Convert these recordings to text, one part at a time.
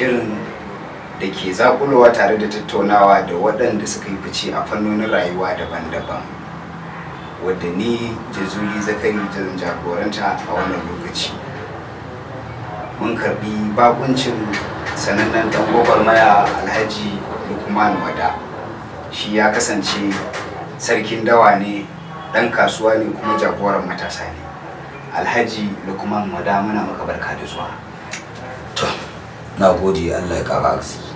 shirin da ke zakulowa tare da tattaunawa da waɗanda suka yi fice a fannonin rayuwa daban-daban, wadda ni Jazuli Zakari zan jagoranta a wannan lokaci. Mun karbi bakuncin sanannen dan gwagwarmaya Alhaji Lukman Wada. Shi ya kasance sarkin dawa ne, dan kasuwa ne, kuma jagoran matasa ne. Alhaji Lukman Wada, muna maka barka da zuwa. To, na gode, Allah ya kara arziki.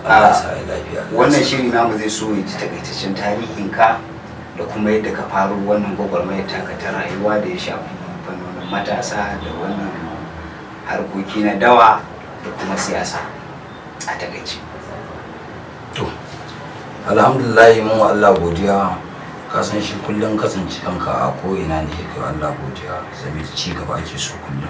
Allah ya sa lafiya. Wannan shiri namu zai so ya ji takaitaccen tarihinka da kuma yadda ka faro wannan gwagwarmayar taka ta rayuwa da ya shafi fannonin matasa da wannan harkoki na dawa da kuma siyasa a takaice. To, alhamdulillah mun wa Allah godiya. Ka san shi kullum kasance kanka a ko ina ne kai Allah godiya, saboda ci gaba ake so kullum.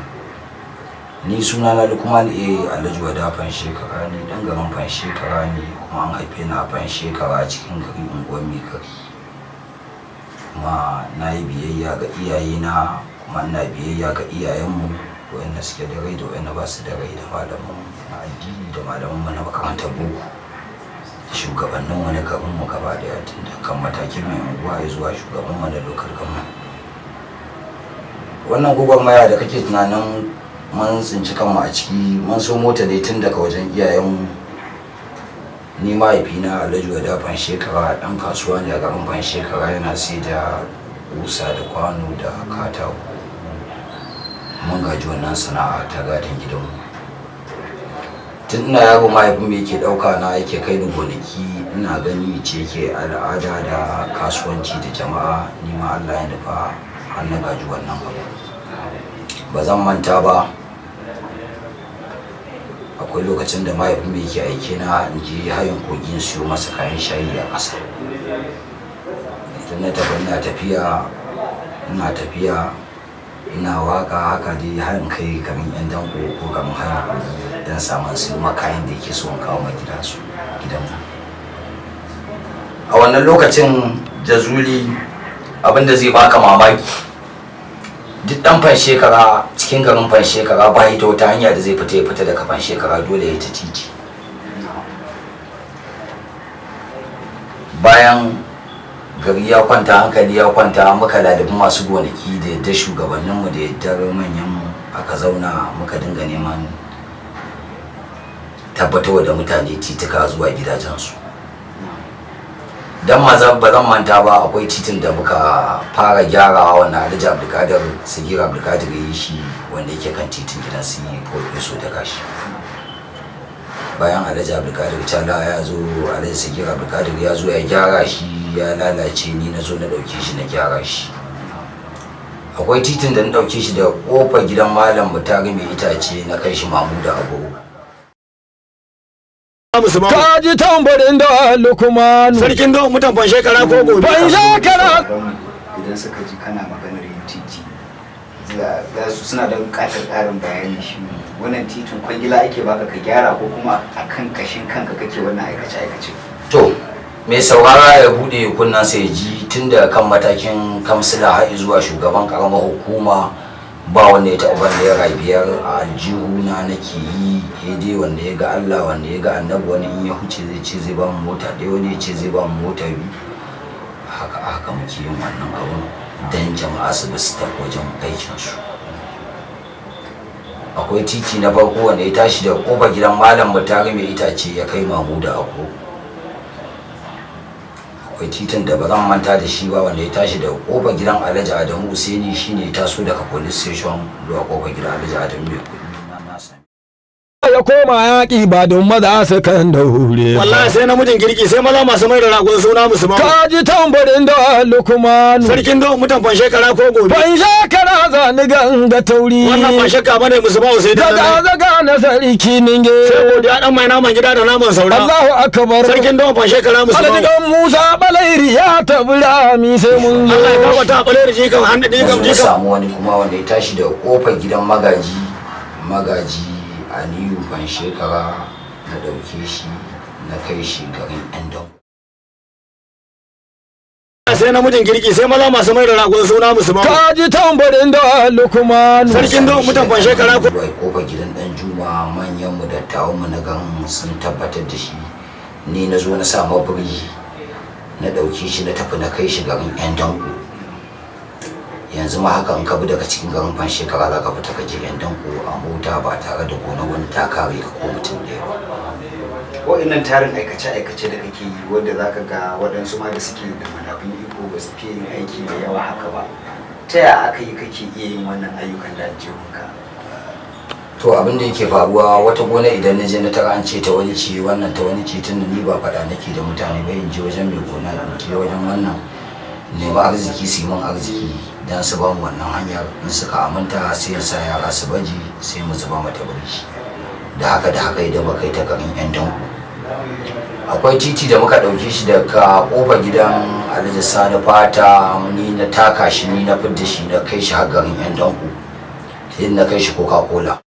Ni sunana Lukman Alhaji Wada Fanshekara ne, dan garin Fanshekara ne, kuma an haife ni a Fanshekara cikin gari unguwar Mikari. Kuma na yi biyayya ga iyayena, kuma ina biyayya ga iyayenmu wayanda suke da rai da wayanda ba su da rai, da malaman na addini da malaman mu na makarantar boko, shugabannin mu na garin mu gaba daya, tun da kan matakin mai unguwa zuwa shugaban mu na lokal government. Wannan gwagwarmaya da kake tunanin mun tsinci kanmu a ciki, mun so mota dai tun daga wajen iyayenmu. Ni mahaifina Alhaji Wada Fanshekara dan kasuwa ne a garin Fanshekara, yana sai da kusa da kwano da katako. Mun gaji wannan sana'a ta gadon gidanmu. Tun ina yaro mahaifin me yake dauka na yake kai ni gonaki, ina gani ce ke al'ada da kasuwanci da jama'a. Ni ma Allah ya nufa har na gaji wannan abu. Ba zan manta ba, akwai lokacin da mahaifin me yake aike na in je hayin kogin siyo masa kayan shayi a ƙasa. Idan na tafi ina tafiya ina waka haka dai har in kai garin yan danko ko garin hayin kogi dan samun su ma kayan da yake so in kawo ma gidanmu. A wannan lokacin Jazuli, abinda zai baka mamaki, duk dan Fanshekara cikin garin Fanshekara ba ita wata hanya da zai fita daga Fanshekara, dole ya ta titi. Bayan gari ya kwanta, hankali ya kwanta, muka ladabi masu gonaki da yadda shugabanninmu da yadda manyanmu, aka zauna muka dinga neman tabbatarwa da mutane titika zuwa gidajensu. Dan ba zan manta ba, akwai titin da muka fara gyarawa wannan Alhaji Abdulkadir Sagir Abdulkadir ya yi shi, wanda yake kan titin gidan su Professor da gashi. Bayan Alhaji Abdulkadir Cala ya zo, Alhaji Sagir Abdulkadir ya zo ya gyara shi, ya lalace, ni na zo na dauke shi na gyara shi. Akwai titin da na dauke shi da kofar gidan Malam Mutare mai itace na kai shi Mamuda Abu. Ka ji tambarin da Lukmanu sarkin da mutan Fanshekara ko gobe Fanshekara. Idan suka ji kana maganar yin titi, za su suna da buƙatar ƙarin bayani. Shi wannan titin kwangila ake baka ka gyara, ko kuma akan kashin kanka kake wannan aikace-aikace? To, mai saurara ya bude kunnan sai ji tun da kan matakin kamsila har zuwa shugaban karamar hukuma, ba wanda ya taɓa naira 5 a aljihuna nake yi. Dai wanda ya ga Allah, wanda ya ga Annabi, wani in ya huce zai ce zai ba mu mota ɗaya, wani ya ce zai ba mu mota biyu. Haka muke yin wannan abun dan jama'a su bi su tafi wajen aikinsu. Akwai titi na farko wanda ya tashi da kofar gidan Malam Mutare mai itace ya kai Mamuda Ako. Akwai titin da ba zan manta da shi ba, wanda ya tashi da kofar gidan Alhaji Adamu Usaini, shine ya taso daga police station zuwa kofar gidan Alhaji Adamu mai kudi na sani. Ya koma yaƙi ba don maza su kan da hure. wallahi sai namijin kirki, sai maza masu mai da ragon suna musulman. Ka ji tambarin da Lukmanu sarkin da mutan Fanshekara ko gobe Fanshekara za ni ganga tauri. wannan Fanshekara bane musulman sai da Zaga na sarki ninge. sai godiya dan mai naman gida da naman saura. Allahu akbar. sarkin da Fanshekara musulman. Alhaji dan Musa Balairi ya tabura mi sai mun zo. Allah ya kawo ta Balairi ji kan hannu ji kan Ya samu wani kuma wanda ya tashi da kofar gidan magaji Aliyu Fanshekara, na dauke shi na kai shi garin Endon. sai namijin kirki sai maza masu mai da ragon suna musu ba ka ji tambarin da lukmanu sarkin don mutan fan shekara ko bai kofa gidan dan juma manyan mu dattawan mu na gan sun tabbatar da shi ni na zo na sa maburi na dauke shi na tafi na kai shi garin yan danko yanzu ma haka in ka bi daga cikin garin fan shekara za ka fita ka je yan danko a mota ba tare da gona wani ta kare ka ko mutum ɗaya ba. wa'annan tarin aikace-aikace da kake yi wanda za ka ga waɗansu ma da suke da manafin iko ba su fiye yin aiki mai yawa haka ba, ta yaya aka yi kake iya yin wannan ayyukan da aljihunka? To abin da yake faruwa wata gona idan na je na tara an ce ta wani ce wannan ta wani ce tun da ni ba faɗa nake da mutane ba in je wajen mai gona in je wajen wannan nemi arziki su yi min arziki dan su ba mu wannan hanyar in suka aminta sai in sa yara su baji sai mu zuba mata birki da haka idan muka yi ta garin yan danko akwai titi da muka ɗauke shi daga ƙofar gidan Alhaji Sani Fata ni na taka shi ni na fidda shi na kai shi har garin yan danko sai na kai shi Coca-Cola.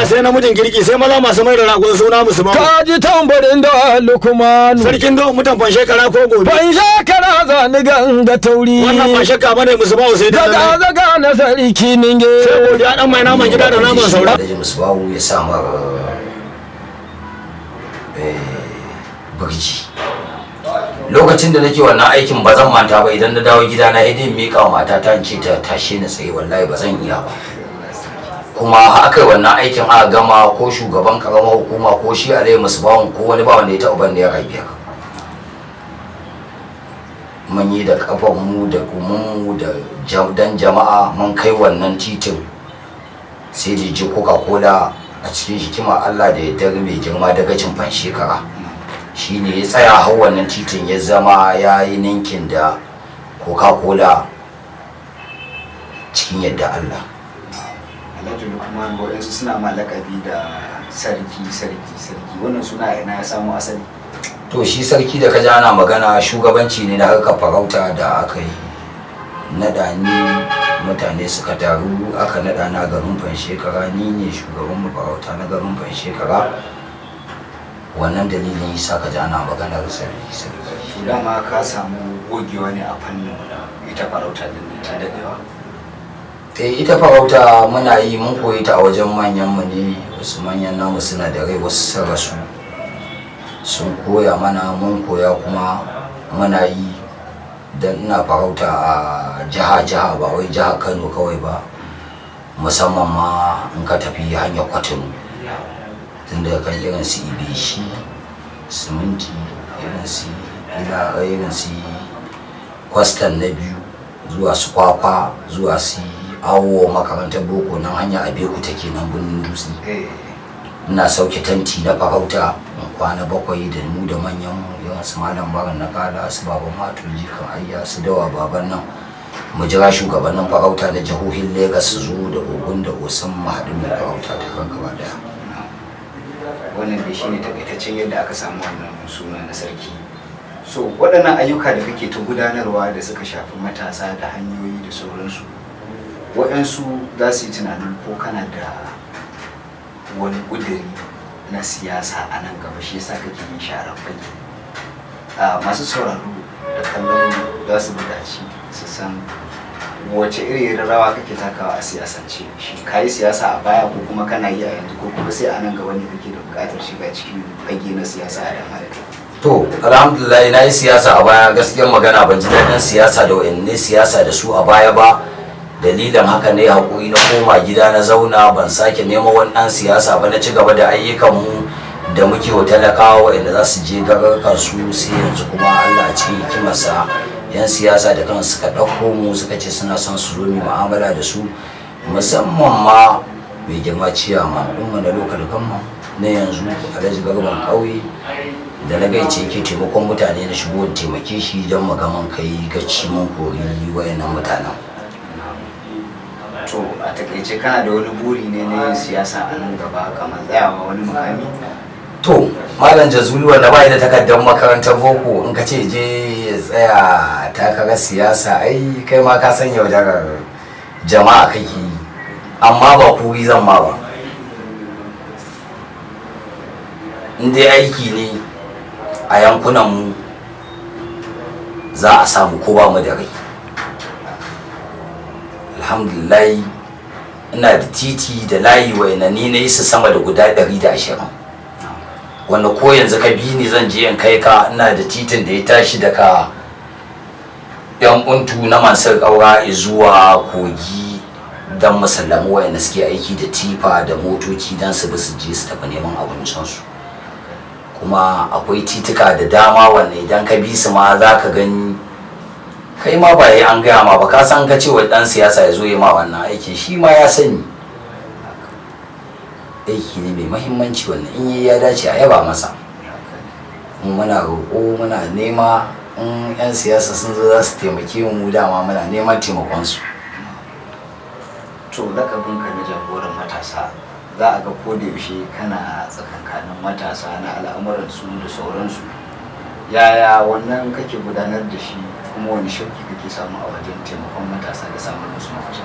sai namijin kirki sai maza masu mai da ragon suna musu ba ka ji tambarin da lukmanu sarkin don mutan fan shekara ko gobe ban shekara zani ganga tauri wannan fan shekara bane musu ba sai da daga zaga na sarki ninge sai godiya dan mai naman gida da naman saura da Musbahu ya sa mar burji lokacin da nake wannan aikin ba zan manta ba idan na dawo gida na idin mika wa matata in ce ta tashe ni tsaye wallahi ba zan iya ba kuma aka wannan aikin aka gama ko shugaban karamar hukuma ko shi Alayhi Musbahun ko wani ba wanda ya taɓa banda ya haife ka mun yi da kafan mu da gumin mu da dan jama'a mun kai wannan titin sai da ji Coca-Cola a cikin hikima Allah da ya dare mai girma daga cin fan shekara shine ya tsaya har wannan titin ya zama ya yi ninkin da Coca-Cola cikin yadda Allah. Alhaji Lukman waɗansu suna ma lakabi da sarki wannan suna ina ya samu asali? To shi sarki da ka ji ana magana shugabanci ne na harkar farauta da aka yi naɗa ni mutane suka taru aka naɗa na garin fan shekara ni ne shugaban farauta na garin fan shekara wannan dalilin yasa ka ji ana maganar sarki. To dama ka samu gogewa ne a fannin ita farauta din ne ta dadewa? Ita farauta muna yi mun koyi ta a wajen manyan mu ne wasu manyan namu suna da rai wasu sun rasu sun koya mana mun koya kuma muna yi dan ina farauta a jiha ba wai jiha Kano kawai ba musamman ma in ka tafi hanyar Kwatano tun da kan irin su Ibishi siminti irin su kwastan na biyu zuwa su kwakwa zuwa su awo makarantar boko nan hanya a beku take nan birnin dutse ina sauke tanti na farauta kwana 7 da mu da manyan yawan su malam baran na kala su baban matulji kan ayya su dawa baban nan mu jira shugabannin farauta da jihohin Lagos su zo da Ogun da Osun mu haɗu mai farauta ta kan gaba daya. Wannan da shine takaitaccen yadda aka samu wannan suna na sarki. So waɗannan ayyuka da kake ta gudanarwa da suka shafi matasa da hanyoyi da sauransu waɗansu za su yi tunanin ko kana da wani ƙudiri na siyasa a nan gaba shi yasa kake yin sharar fage. Masu sauraro da kallon za su buƙaci su san wace irin rawa kake takawa a siyasance, shi ka yi siyasa a baya ko kuma kana yi a yanzu ko kuma sai a nan gaba ne kake da buƙatar shiga cikin fage na siyasa a dan halittu? To alhamdulillah na yi siyasa a baya gaskiyar magana ban ji daɗin siyasa da wayanne siyasa da su a baya ba dalilin haka ne haƙuri na koma gida na zauna ban sake neman wani ɗan siyasa ba na ci gaba da ayyukanmu da muke wa talakawa wayanda za su je garurukan su sai yanzu kuma Allah a cikin hikimarsa yan siyasa da kansu suka ɗauko mu suka ce suna son su zo mu mu'amala da su musamman ma mai girma ciyaman ɗinmu na lokal gamma na yanzu Alhaji Garban ƙauye da na gaice yake taimakon mutane na shigo da taimake shi don magaman kai gaci mun kori wayannan mutanen. To a takaice kana da wani buri ne na yin siyasa a nan gaba kamar tsayawa wani mukami? To malam Jazuli wanda bai da takardar makarantar boko in ka ce je ya tsaya takarar siyasa ai kai ma ka san yaudarar jama'a kake yi amma ba kuri zan ma ba in dai aiki ne a yankunan mu za a samu ko ba mu da rai. Alhamdulillah ina da titi da layi wayanani na yi su sama da guda 120, wanda ko yanzu ka bi ni zan je in kai ka. Ina da titin da ya tashi daga yan untu na Mansur Kaura zuwa Kogi don musallamu wayanda suke aiki da tifa da motoci don su bi su je su tafi neman abincinsu. Kuma akwai titika da dama wanda idan ka bi su ma za ka gani kai ma ba yi an gaya ma ba, ka san ka ce wa dan siyasa ya zo ya ma wannan aikin, shi ma ya sani aiki ne mai mahimmanci wannan, in yi ya dace a yaba masa. Muna roƙo muna nema in 'yan siyasa sun zo za su taimake mu, dama muna neman taimakon su. To lakabinka na jagoran matasa za a ga ko da yaushe kana tsakankanin matasa na al'amuransu da sauransu. Yaya wannan kake gudanar da shi, kuma wani shauki kake samu a wajen taimakon matasa da samun musu mafita?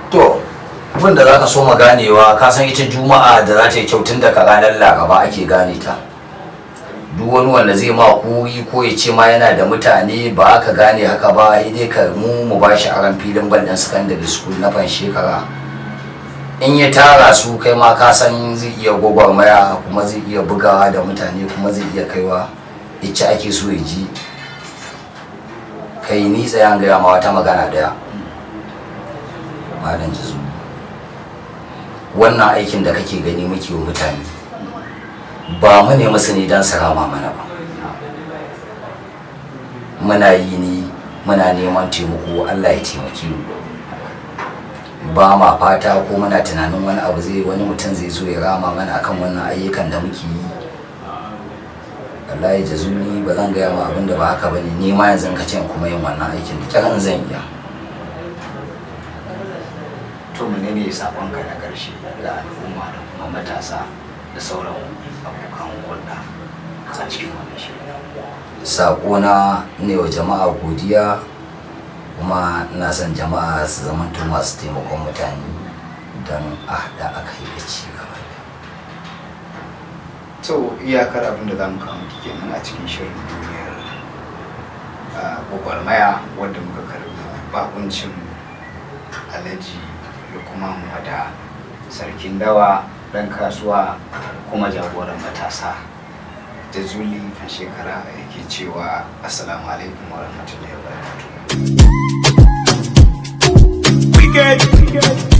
To abin da za ka so ganewa, ka san ita juma'a da za ta yi kyau tun daga ranar laraba ake gane ta. Duk wani wanda zai ma kuri ko ya ce ma yana da mutane ba aka gane haka ba, dai ka mu ba shi aran filin bal ɗin secondary school na fan shekara. In ya tara su kai ma ka san zai iya gwagwarmaya, kuma zai iya bugawa da mutane, kuma zai iya kaiwa icce ake so ya ji. Kai ni tsayan gaya ma wata magana daya, Malam Jizu, wannan aikin da kake gani muke wa mutane ba mu ne musu ne don su rama mana ba. Muna yi ne muna neman taimako, Allah ya taimake mu. Ba ma fata ko muna tunanin wani mutum zai zo ya rama mana akan wannan ayyukan da muke yi. Wallahi Jazuli ba zan gaya ma abin da ba haka bane, ni ma yanzu ka ce kuma yin wannan aikin da kiran zan iya. To menene sakonka na karshe ga al'umma da kuma matasa da sauran abokan hulɗa a cikin wannan shirin? Sakona ne wa jama'a godiya, kuma ina son jama'a su zamanto masu taimakon mutane don a haɗa aka yi da ci gaba. To iyakar abin da za mu kawo miki kenan a cikin shirin duniyar gwagwarmaya, wadda muka karbi bakuncin Alhaji Lukman Wada, sarkin dawa, ɗan kasuwa, kuma jagoran matasa. Jazuli fan shekara yake cewa assalamu alaikum wa rahmatullahi wa barakatuh.